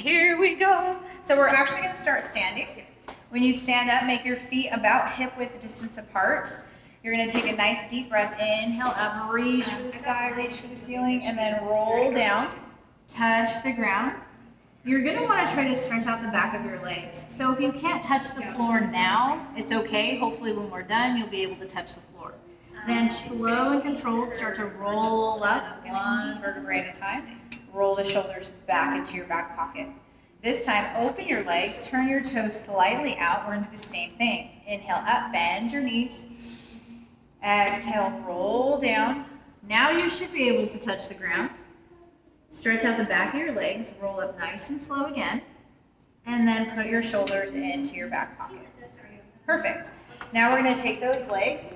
here we go. So we're actually gonna start standing. When you stand up, make your feet about hip width distance apart. You're gonna take a nice deep breath, inhale up, reach for the sky, reach for the ceiling, and then roll down, touch the ground. You're gonna wanna try to stretch out the back of your legs. So if you can't touch the floor now, it's okay. Hopefully when we're done, you'll be able to touch the floor. Then slow and controlled, start to roll up one vertebrae at a time. Roll the shoulders back into your back pocket. This time, open your legs, turn your toes slightly out. We're gonna do the same thing. Inhale up, bend your knees. Exhale, roll down. Now you should be able to touch the ground. Stretch out the back of your legs, roll up nice and slow again, and then put your shoulders into your back pocket. Perfect. Now we're gonna take those legs,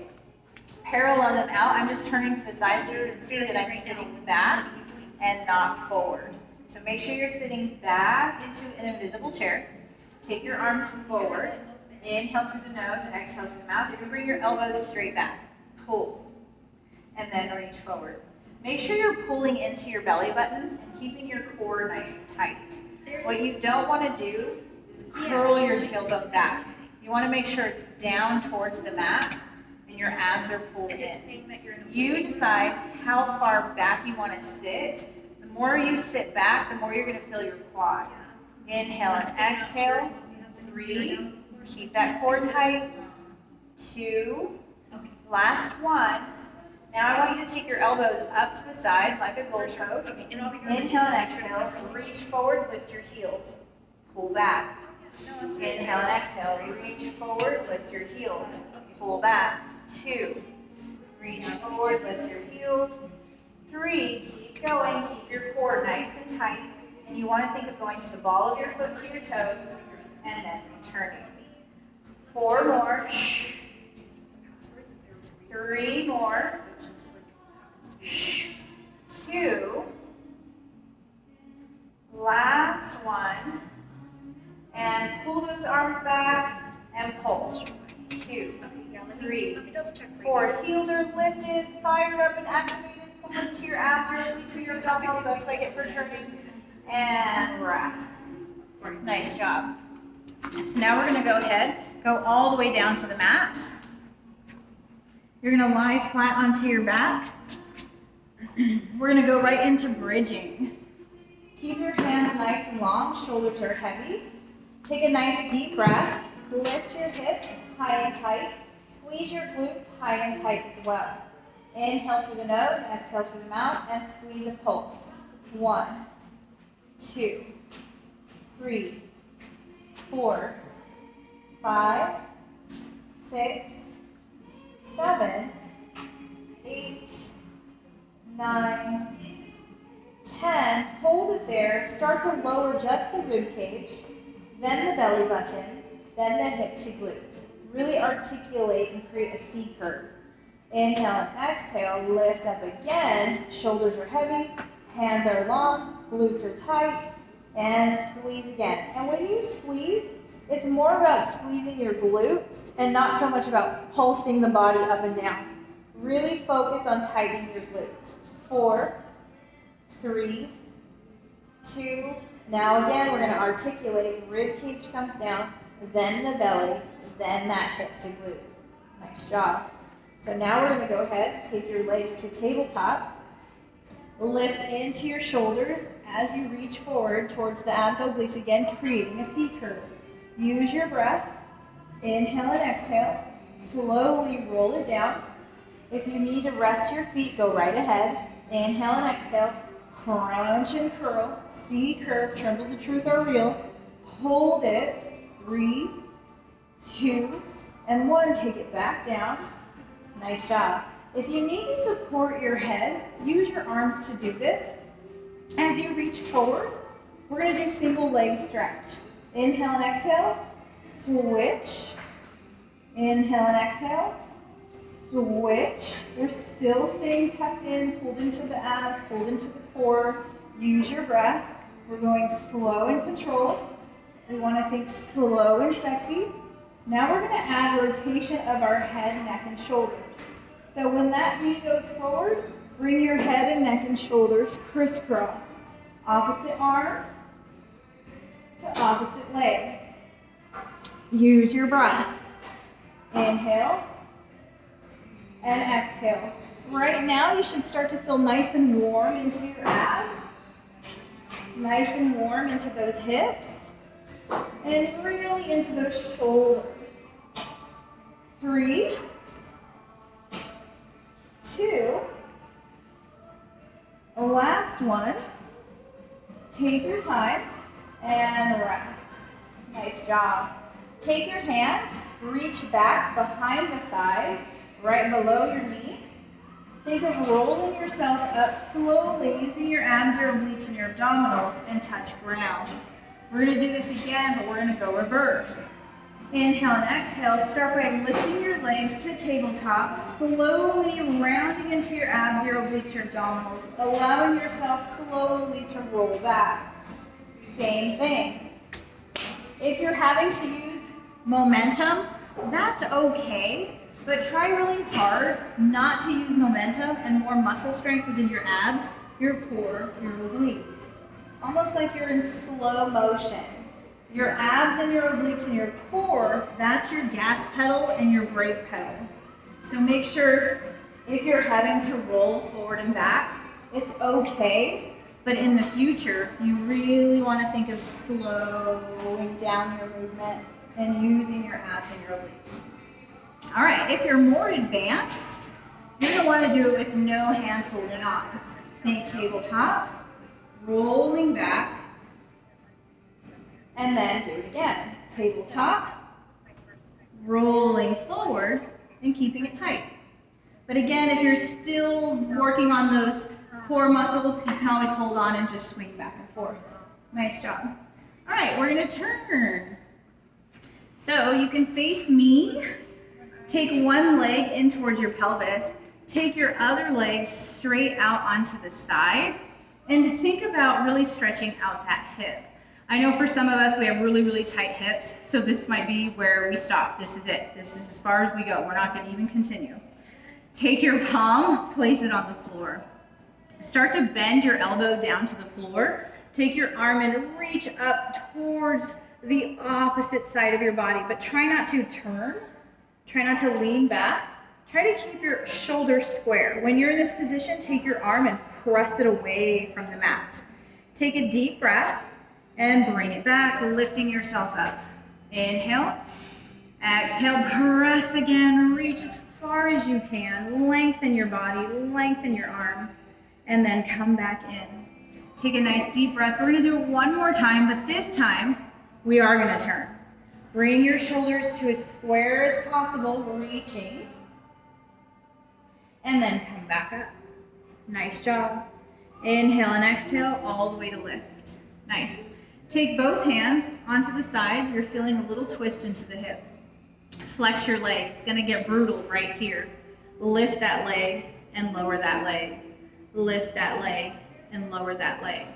parallel them out. I'm just turning to the side so you can see that I'm sitting back and not forward. So make sure you're sitting back into an invisible chair. Take your arms forward. Inhale through the nose, exhale through the mouth. You're gonna bring your elbows straight back. Pull, and then reach forward. Make sure you're pulling into your belly button and keeping your core nice and tight. What you don't want to do is curl your tailbone back. You want to make sure it's down towards the mat and your abs are pulled in. You decide how far back you want to sit. The more you sit back, the more you're going to feel your quad. Inhale and exhale. 3. Keep that core tight. 2. Last 1. Now I want you to take your elbows up to the side like a goalpost. Inhale and exhale. Reach forward, lift your heels. Pull back. Inhale and exhale. Reach forward, lift your heels. Pull back. 2. Reach forward, lift your heels. 3. Keep going. Keep your core nice and tight. And you want to think of going to the ball of your foot to your toes and then returning. 4 more. 3 more. 2. Last 1. And pull those arms back and pulse. 2, 3, 4. Heels are lifted, fired up and activated. Pull into your abs early to your abdominals. That's what I get for turning. And rest. Nice job. So now we're going to go ahead, go all the way down to the mat. You're going to lie flat onto your back. We're going to go right into bridging. Keep your hands nice and long, shoulders are heavy. Take a nice deep breath. Lift your hips high and tight. Squeeze your glutes high and tight as well. Inhale through the nose, exhale through the mouth, and squeeze and pulse. 1, 2, 3, 4, 5, 6, 7, 8, 9, 10. Hold it there. Start to lower just the rib cage, then the belly button, then the hip to glute. Really articulate and create a C curve. Inhale and exhale, lift up again. Shoulders are heavy, hands are long, glutes are tight, and squeeze again. And when you squeeze, it's more about squeezing your glutes and not so much about pulsing the body up and down. Really focus on tightening your glutes. 4, 3, 2. Now again, we're going to articulate. Rib cage comes down, then the belly, then that hip to glute. Nice job. So now we're going to go ahead, take your legs to tabletop. Lift into your shoulders as you reach forward towards the abs obliques again, creating a C curve. Use your breath. Inhale and exhale. Slowly roll it down. If you need to rest your feet, go right ahead. Inhale and exhale. Crunch and curl. C curve. Trembles of truth are real. Hold it. 3, 2, and 1. Take it back down. Nice job. If you need to support your head, use your arms to do this. As you reach forward, we're going to do single leg stretch. Inhale and exhale. Switch. Inhale and exhale. Switch. We're still staying tucked in, pulled into the abs, pulled into the core. Use your breath. We're going slow and controlled. We want to think slow and sexy. Now we're going to add rotation of our head, neck, and shoulders. So when that knee goes forward, bring your head and neck and shoulders crisscross. Opposite arm. opposite leg. Use your breath. Inhale and exhale. Right now, you should start to feel nice and warm into your abs. Nice and warm into those hips. And really into those shoulders. 3, 2, last one. Take your time and rest. Nice job. Take your hands, reach back behind the thighs, right below your knee. Think of rolling yourself up slowly using your abs, your obliques, and your abdominals and touch ground. We're going to do this again, but we're going to go reverse. Inhale and exhale. Start by lifting your legs to tabletop, slowly rounding into your abs, your obliques, your abdominals, allowing yourself slowly to roll back. Same thing. If you're having to use momentum, that's okay, but try really hard not to use momentum and more muscle strength within your abs, your core, your obliques. Almost like you're in slow motion. Your abs and your obliques and your core, that's your gas pedal and your brake pedal. So make sure if you're having to roll forward and back, it's okay, but in the future, you really want to think of slowing down your movement and using your abs and your obliques. All right, if you're more advanced, you're going to want to do it with no hands holding on. Think tabletop, rolling back, and then do it again. Tabletop, rolling forward, and keeping it tight. But again, if you're still working on those core muscles, you can always hold on and just swing back and forth. Nice job. All right, we're going to turn. So you can face me. Take one leg in towards your pelvis. Take your other leg straight out onto the side. And think about really stretching out that hip. I know for some of us, we have really, really tight hips, so this might be where we stop. This is it. This is as far as we go. We're not going to even continue. Take your palm, place it on the floor. Start to bend your elbow down to the floor. Take your arm and reach up towards the opposite side of your body, but try not to turn. Try not to lean back. Try to keep your shoulders square. When you're in this position, take your arm and press it away from the mat. Take a deep breath. And bring it back, lifting yourself up. Inhale, exhale, press again, reach as far as you can. Lengthen your body, lengthen your arm, and then come back in. Take a nice deep breath. We're gonna do it one more time, but this time, we are gonna turn. Bring your shoulders to as square as possible, reaching, and then come back up. Nice job. Inhale and exhale, all the way to lift. Nice. Take both hands onto the side. You're feeling a little twist into the hip. Flex your leg. It's going to get brutal right here. Lift that leg and lower that leg. Lift that leg and lower that leg.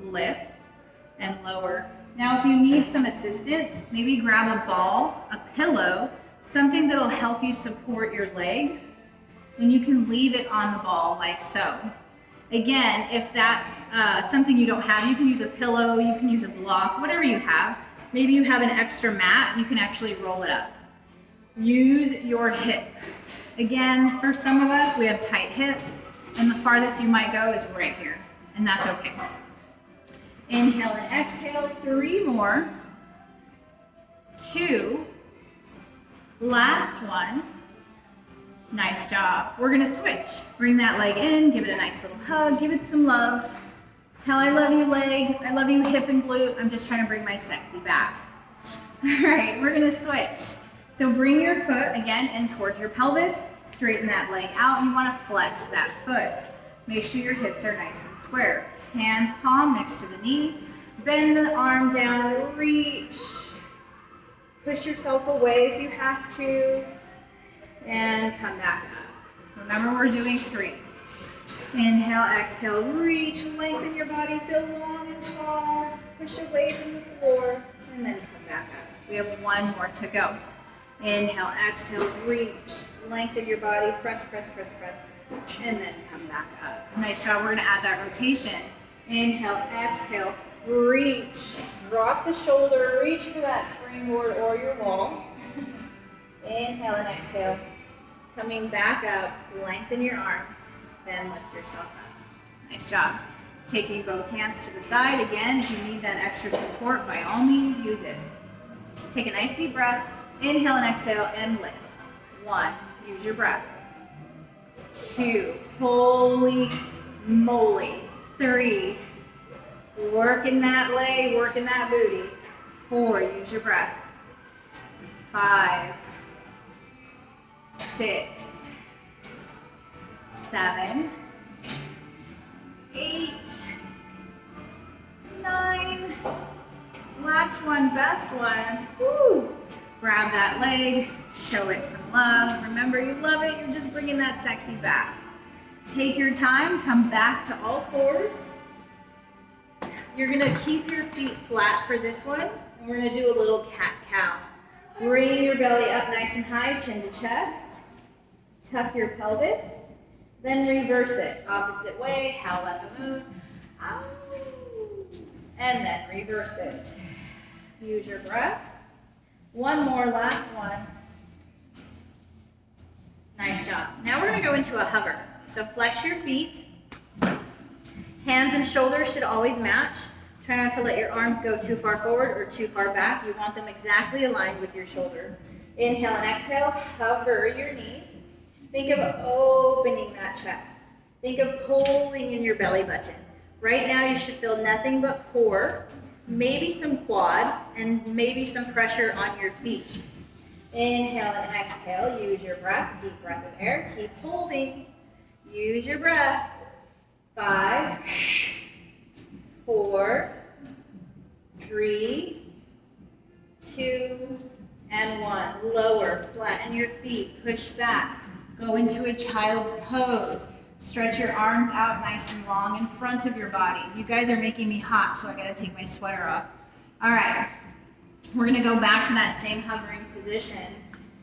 Lift and lower. Now, if you need some assistance, maybe grab a ball, a pillow, something that'll help you support your leg. And you can leave it on the ball like so. Again, if that's something you don't have, you can use a pillow, you can use a block, whatever you have. Maybe you have an extra mat, you can actually roll it up. Use your hip. Again, for some of us, we have tight hips, and the farthest you might go is right here, and that's okay. Inhale and exhale, 3 more. 2. Last one. Nice job. We're gonna switch. Bring that leg in, give it a nice little hug, give it some love. Tell I love you leg, I love you hip and glute. I'm just trying to bring my sexy back. All right, we're gonna switch. So bring your foot again in towards your pelvis, straighten that leg out. You wanna flex that foot. Make sure your hips are nice and square. Hand palm next to the knee. Bend the arm down, reach. Push yourself away if you have to. And come back up. Remember, we're doing 3. Inhale, exhale, reach, lengthen your body, feel long and tall. Push away from the floor, and then come back up. We have 1 more to go. Inhale, exhale, reach, lengthen your body, press, press, press, press, and then come back up. Nice job. We're gonna add that rotation. Inhale, exhale, reach, drop the shoulder, reach for that springboard or your wall. Inhale and exhale. Coming back up, lengthen your arms, then lift yourself up. Nice job. Taking both hands to the side. Again, if you need that extra support, by all means, use it. Take a nice deep breath. Inhale and exhale and lift. 1, use your breath. 2, holy moly. 3, working that leg, working that booty. 4, use your breath. 5, 6, 7, 8, 9. Last one, best one. Woo. Grab that leg, show it some love. Remember, you love it, you're just bringing that sexy back. Take your time, come back to all fours. You're gonna keep your feet flat for this one, and we're gonna do a little cat-cow. Bring your belly up nice and high, chin to chest. Tuck your pelvis, then reverse it. Opposite way, howl at the moon. Ow. And then reverse it. Use your breath. One more, last one. Nice job. Now we're gonna go into a hover. So flex your feet. Hands and shoulders should always match. Try not to let your arms go too far forward or too far back. You want them exactly aligned with your shoulder. Inhale and exhale, hover your knees. Think of opening that chest. Think of pulling in your belly button. Right now you should feel nothing but core, maybe some quad, and maybe some pressure on your feet. Inhale and exhale, use your breath, deep breath of air, keep holding. Use your breath. 5, 4, 3, 2, and 1. Lower, flatten your feet, push back. Go into a child's pose. Stretch your arms out nice and long in front of your body. You guys are making me hot, so I gotta take my sweater off. All right, we're gonna go back to that same hovering position.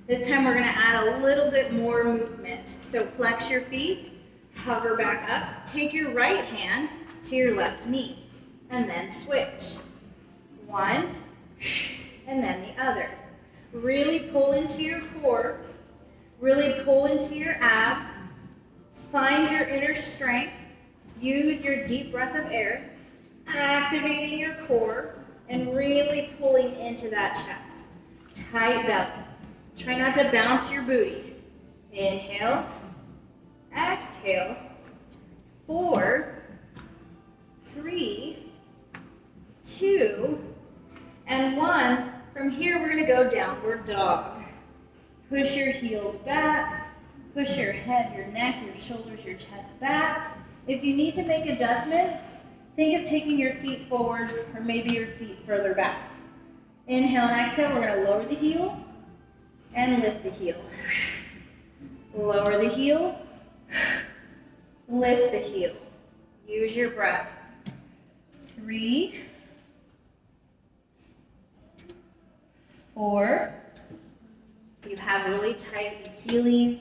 This time we're gonna add a little bit more movement. So flex your feet, hover back up, take your right hand to your left knee, and then switch. 1, and then the other. Really pull into your core, really pull into your abs, find your inner strength, use your deep breath of air, activating your core, and really pulling into that chest. Tight belly. Try not to bounce your booty. Inhale, exhale, 4, 3, 2, and 1. From here, we're gonna go downward dog. Push your heels back, push your head, your neck, your shoulders, your chest back. If you need to make adjustments, think of taking your feet forward or maybe your feet further back. Inhale and exhale, we're gonna lower the heel and lift the heel. Lower the heel, lift the heel. Use your breath. 3, 4. You have really tight Achilles,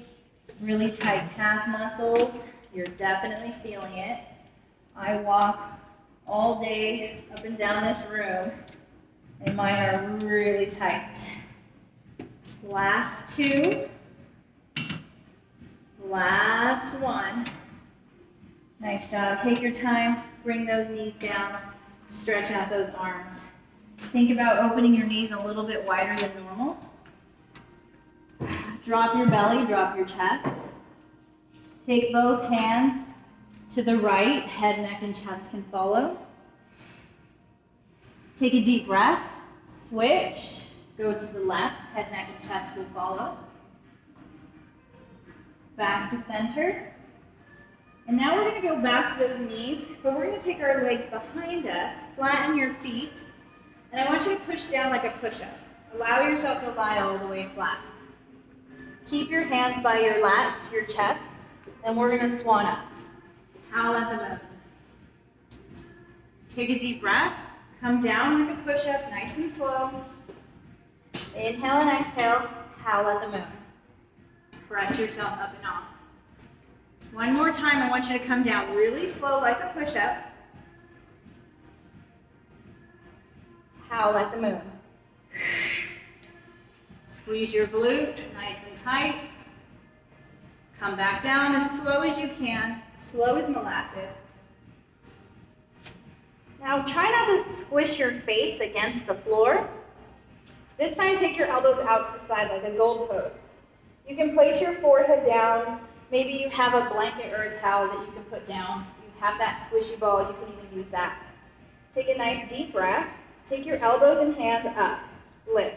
really tight calf muscles. You're definitely feeling it. I walk all day up and down this room, and mine are really tight. Last 2. Last 1. Nice job. Take your time. Bring those knees down. Stretch out those arms. Think about opening your knees a little bit wider than normal. Drop your belly, drop your chest. Take both hands to the right. Head, neck, and chest can follow. Take a deep breath. Switch. Go to the left. Head, neck, and chest will follow. Back to center. And now we're going to go back to those knees, but we're going to take our legs behind us, flatten your feet, and I want you to push down like a push-up. Allow yourself to lie all the way flat. Keep your hands by your lats, your chest, and we're going to swan up. Howl at the moon. Take a deep breath. Come down like a push-up, nice and slow. Inhale and exhale, howl at the moon. Press yourself up and off. One more time, I want you to come down really slow like a push-up. Howl like the moon. Squeeze your glute nice and tight. Come back down as slow as you can, slow as molasses. Now try not to squish your face against the floor. This time take your elbows out to the side like a goalpost. You can place your forehead down. Maybe you have a blanket or a towel that you can put down. If you have that squishy ball, you can even use that. Take a nice deep breath. Take your elbows and hands up. Lift.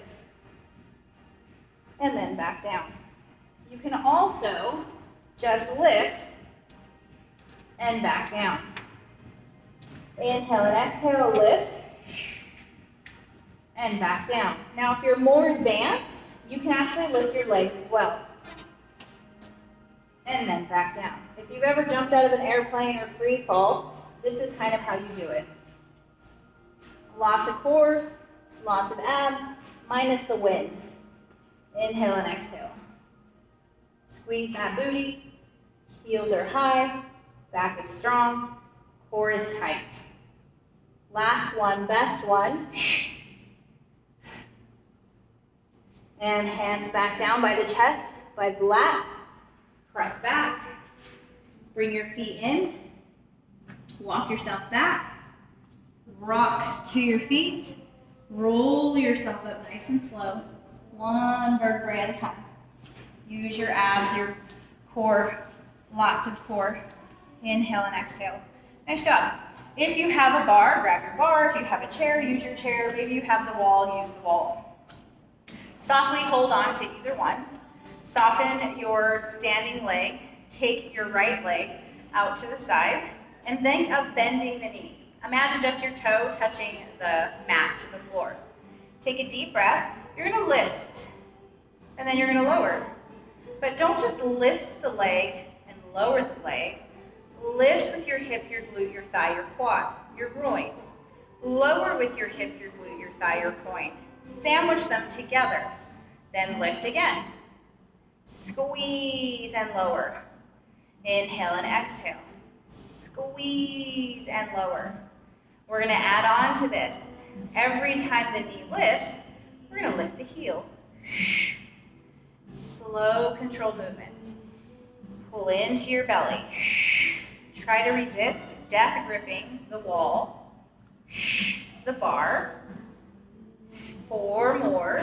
And then back down. You can also just lift and back down. Inhale and exhale, lift and back down. Now if you're more advanced, you can actually lift your legs as well. And then back down. If you've ever jumped out of an airplane or free fall, this is kind of how you do it. Lots of core, lots of abs, minus the wind. Inhale and exhale. Squeeze that booty. Heels are high. Back is strong. Core is tight. Last one, best one. And hands back down by the chest, by the lats. Press back. Bring your feet in. Walk yourself back. Rock to your feet. Roll yourself up nice and slow. One vertebrae at a time. Use your abs, your core, lots of core. Inhale and exhale. Nice job. If you have a bar, grab your bar. If you have a chair, use your chair. Maybe you have the wall, use the wall. Softly hold on to either one. Soften your standing leg. Take your right leg out to the side and think of bending the knee. Imagine just your toe touching the mat to the floor. Take a deep breath. You're going to lift and then you're going to lower. But don't just lift the leg and lower the leg. Lift with your hip, your glute, your thigh, your quad, your groin. Lower with your hip, your glute, your thigh, your groin. Sandwich them together. Then lift again. Squeeze and lower. Inhale and exhale. Squeeze and lower. We're going to add on to this. Every time the knee lifts, we're going to lift the heel. Slow, controlled movements. Pull into your belly. Try to resist death gripping the wall, the bar. 4 more.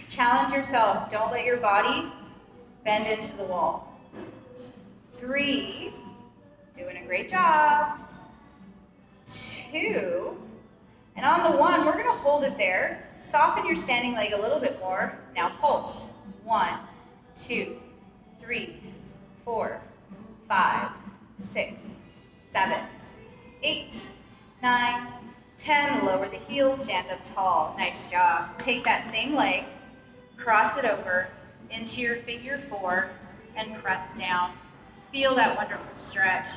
Challenge yourself. Don't let your body bend into the wall. 3. Doing a great job. 2. And on the 1, we're going to hold it there. Soften your standing leg a little bit more. Now pulse. 1, 2, 3, 4, 5, 6, 7, 8, 9, 10. Lower the heels, stand up tall. Nice job. Take that same leg, cross it over into your figure 4, and press down. Feel that wonderful stretch.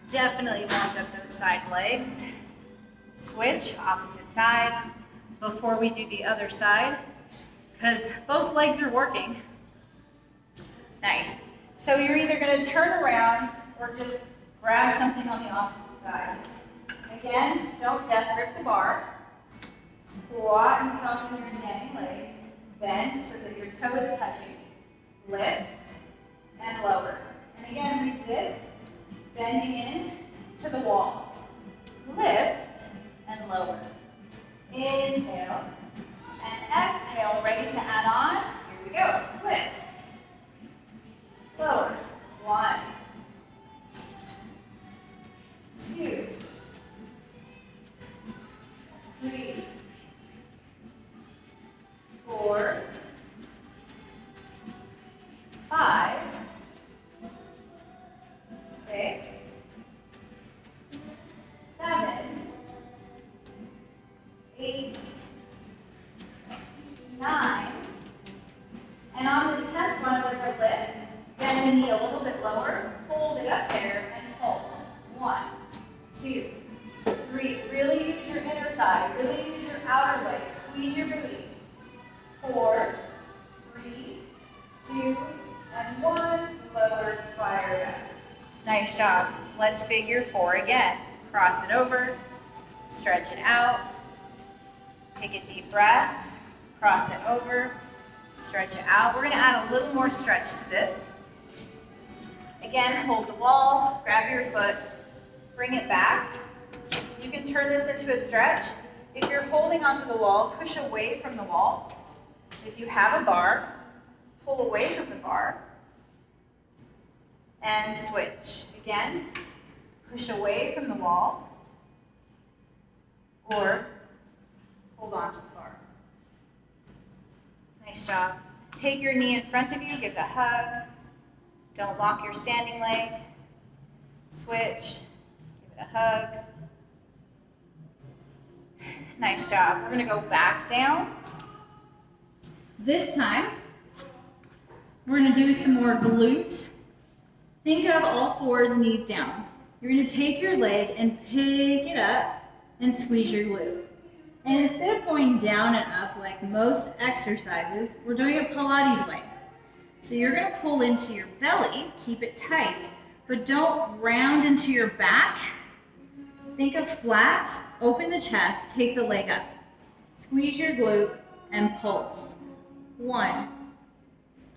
Definitely warmed up those side legs. Switch, opposite side, before we do the other side, because both legs are working. Nice. So you're either going to turn around or just grab something on the opposite side. Again, don't death grip the bar. Squat and soften your standing leg. Bend so that your toe is touching. Lift and lower. And again, resist, bending in to the wall. Lift and lower. Inhale and exhale, ready to add on. Here we go. Lift. Lower. 1, 2, 3, 4, 5, 6, 7, 8, 9, and on the 10th one, we're going to lift. Bend the knee a little bit lower, hold it up there, and pulse. 1, 2, 3. Really use your inner thigh. Really use your outer leg. Squeeze your booty. 4, 3, 2, and 1. Lower, fire back. Nice job. Let's figure 4 again. Cross it over. Stretch it out. Take a deep breath, cross it over, stretch it out. We're gonna add a little more stretch to this. Again, hold the wall, grab your foot, bring it back. You can turn this into a stretch. If you're holding onto the wall, push away from the wall. If you have a bar, pull away from the bar and switch. Again, push away from the wall or hold on to the bar. Nice job. Take your knee in front of you, give it a hug. Don't lock your standing leg. Switch, give it a hug. Nice job. We're gonna go back down. This time, we're gonna do some more glute. Think of all fours, knees down. You're gonna take your leg and pick it up and squeeze your glute. And instead of going down and up like most exercises, we're doing it Pilates way. So you're gonna pull into your belly, keep it tight, but don't round into your back. Think of flat, open the chest, take the leg up. Squeeze your glute and pulse. 1,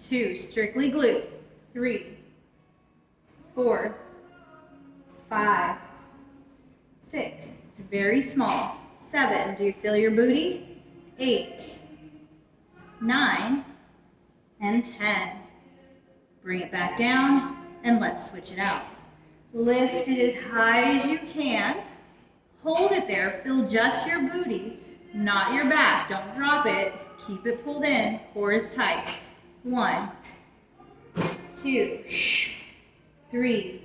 2, strictly glute. 3, 4, 5, 6. It's very small. 7, do you feel your booty? 8, 9, and 10. Bring it back down and let's switch it out. Lift it as high as you can. Hold it there, feel just your booty, not your back. Don't drop it, keep it pulled in, core is tight. 1, 2, 3,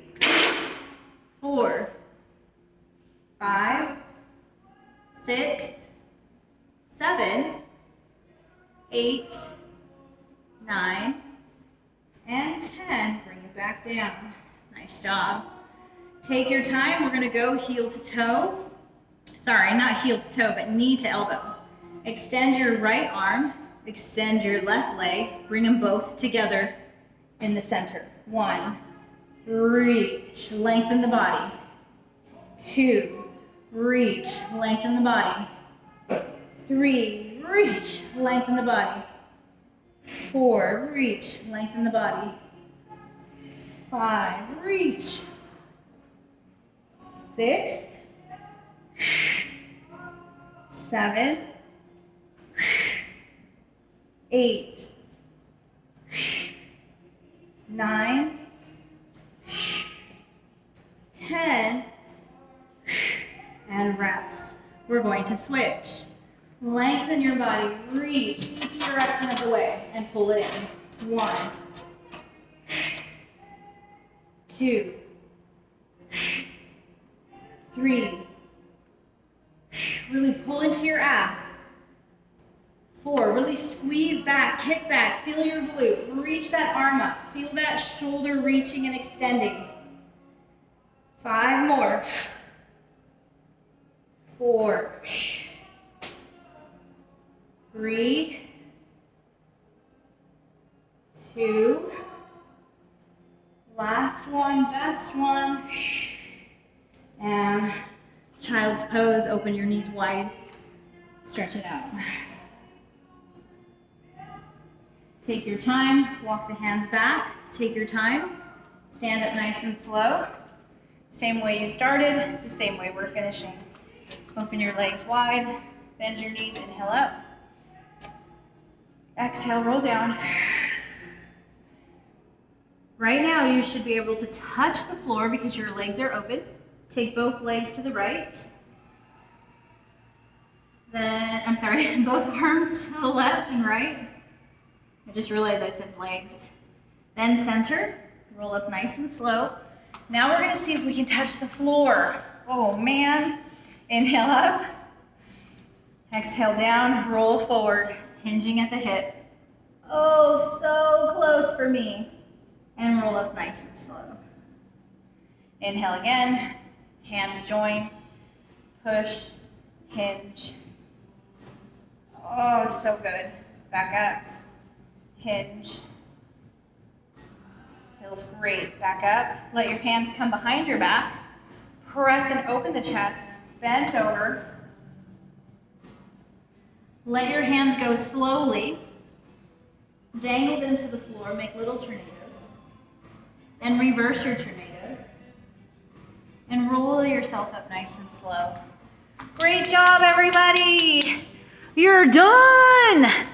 4, 5, 6, 7, 8, 9, and 10. Bring it back down. Nice job. Take your time. We're going to go heel to toe. Sorry, not heel to toe, but knee to elbow. Extend your right arm. Extend your left leg. Bring them both together in the center. 1, reach, lengthen the body. 2, reach, lengthen the body. 3, reach, lengthen the body. 4, reach, lengthen the body. 5, reach. 6, 7, 8, 9, 10, and rest. We're going to switch. Lengthen your body, reach each direction of the way, and pull it in. 1, 2, 3. Really pull into your abs. 4, really squeeze back, kick back, feel your glute. Reach that arm up, feel that shoulder reaching and extending. 5 more. 4, 3, 2, last one, best one, and child's pose. Open your knees wide, stretch it out. Take your time, walk the hands back, take your time, stand up nice and slow. Same way you started, it's the same way we're finishing. Open your legs wide, bend your knees, inhale up. Exhale, roll down. Right now, you should be able to touch the floor because your legs are open. Take both legs to the right. Then, both arms to the left and right. I just realized I said legs. Then center, roll up nice and slow. Now we're gonna see if we can touch the floor. Oh man. Inhale up. Exhale down, roll forward, hinging at the hip. Oh, so close for me. And roll up nice and slow. Inhale again, hands join, push, hinge. Oh, so good. Back up, hinge. Feels great. Back up. Let your hands come behind your back. Press and open the chest. Bend over. Let your hands go slowly. Dangle them to the floor, make little tornadoes. And reverse your tornadoes. And roll yourself up nice and slow. Great job, everybody. You're done.